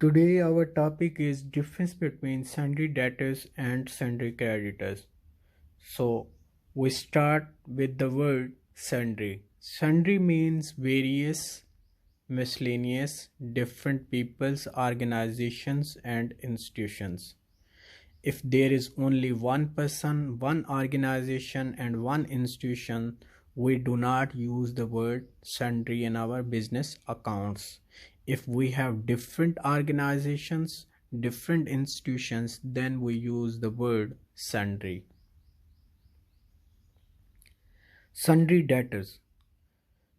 Today our topic is difference between sundry debtors and sundry creditors. So we start with the word sundry. Sundry means various, miscellaneous, different peoples, organizations and institutions. If there is only one person, one organization and one institution, we do not use the word sundry in our business accounts. If we have different organizations, different institutions, then we use the word sundry. Sundry debtors.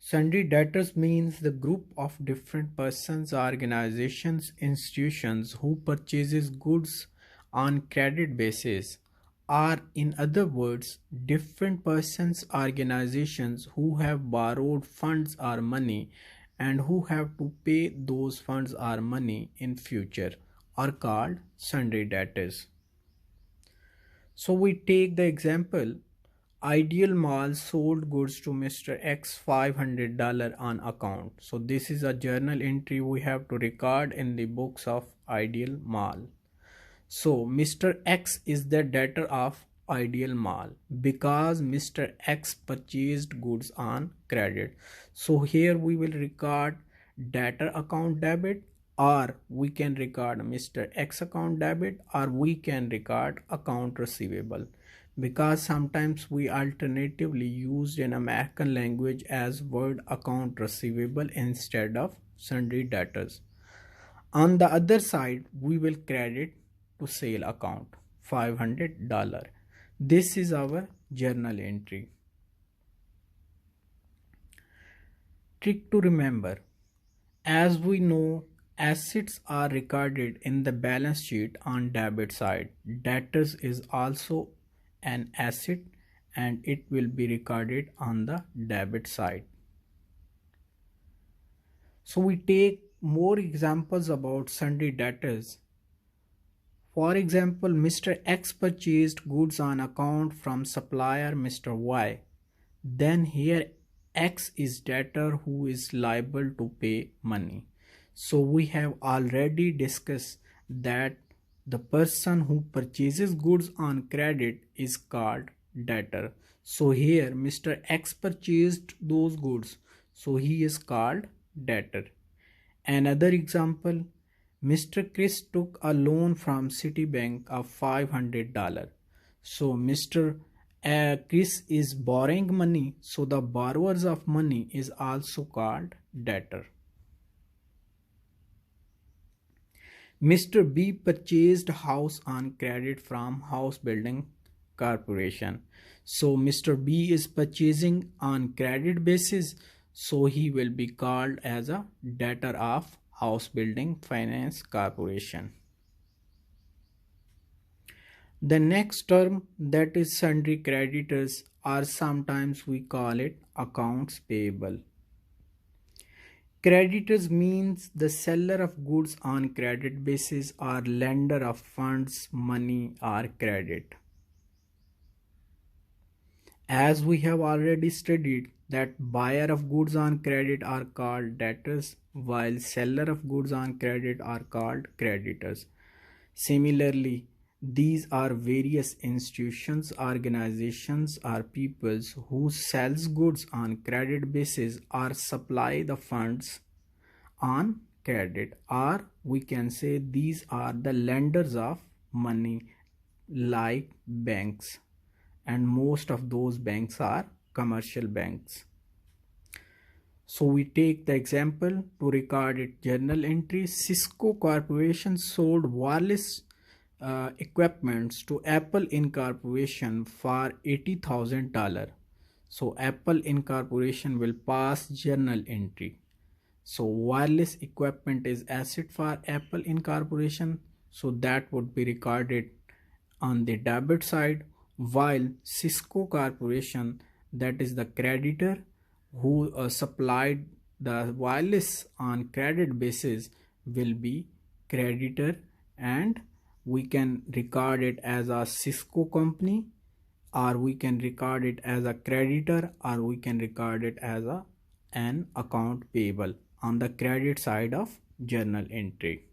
Sundry debtors means the group of different persons, organizations, institutions who purchases goods on credit basis, or in other words, different persons, organizations who have borrowed funds or money and who have to pay those funds or money in future are called sundry debtors. So we take the example, Ideal Mall sold goods to Mr. X $500 on account. So this is a journal entry we have to record in the books of Ideal Mall. So Mr. X is the debtor of Ideal Mall because Mr. X purchased goods on credit. So here we will record debtor account debit, or we can record Mr. X account debit, or we can record account receivable, because sometimes we alternatively used in American language as word account receivable instead of sundry debtors. On the other side, we will credit to sale account $500. This is our journal entry. Trick to remember. As we know, assets are recorded in the balance sheet on debit side. Debtors is also an asset and it will be recorded on the debit side. So we take more examples about sundry debtors. For example, Mr. X purchased goods on account from supplier Mr. Y. Then here X is debtor who is liable to pay money. So we have already discussed that the person who purchases goods on credit is called debtor. So here Mr. X purchased those goods, so he is called debtor. Another example, Mr. Chris took a loan from Citibank of $500. So Mr. Chris is borrowing money, so the borrowers of money is also called debtor. Mr. B purchased house on credit from House Building Corporation. So Mr. B is purchasing on credit basis, so he will be called as a debtor of House Building Finance Corporation. The next term, that is sundry creditors, or sometimes we call it accounts payable. Creditors means the seller of goods on credit basis or lender of funds, money or credit. As we have already studied that buyer of goods on credit are called debtors, while seller of goods on credit are called creditors. Similarly, these are various institutions, organizations or peoples who sells goods on credit basis or supply the funds on credit, or we can say these are the lenders of money like banks, and most of those banks are commercial banks. So we take the example to record it journal entry. Cisco Corporation sold wireless equipments to Apple Incorporation for $80,000. So Apple Incorporation will pass journal entry. So wireless equipment is asset for Apple Incorporation, so that would be recorded on the debit side, while Cisco Corporation, that is the creditor who supplied the wireless on credit basis, will be creditor, and we can record it as a Cisco company, or we can record it as a creditor, or we can record it as an account payable on the credit side of journal entry.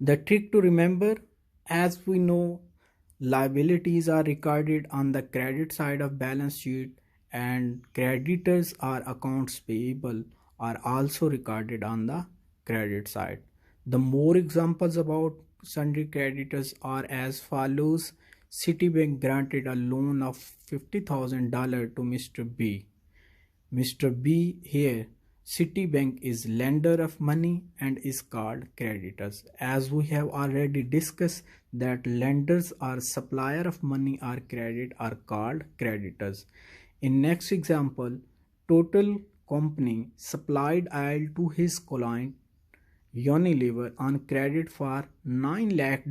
The trick to remember, as we know, liabilities are recorded on the credit side of balance sheet and creditors or accounts payable are also recorded on the credit side. The more examples about sundry creditors are as follows. Citibank granted a loan of $50,000 to Mr. B. Mr. B here, Citibank is lender of money and is called creditors. As we have already discussed that lenders or supplier of money or credit are called creditors. In next example, total company supplied oil to his client Unilever on credit for $9 lakh.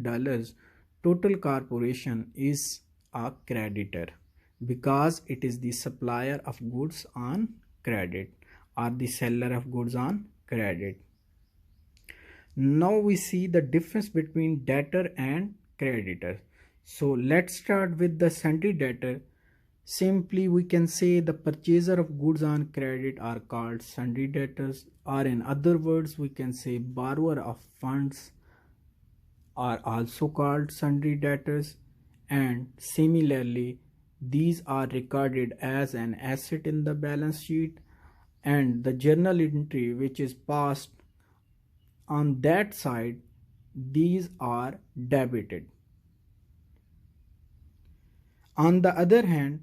Total corporation is a creditor because it is the supplier of goods on credit or the seller of goods on credit. Now we see the difference between debtor and creditor. So let's start with the sundry debtor. Simply we can say the purchaser of goods on credit are called sundry debtors, or in other words we can say borrower of funds are also called sundry debtors, and similarly these are recorded as an asset in the balance sheet, and the journal entry which is passed on that side, these are debited. On the other hand,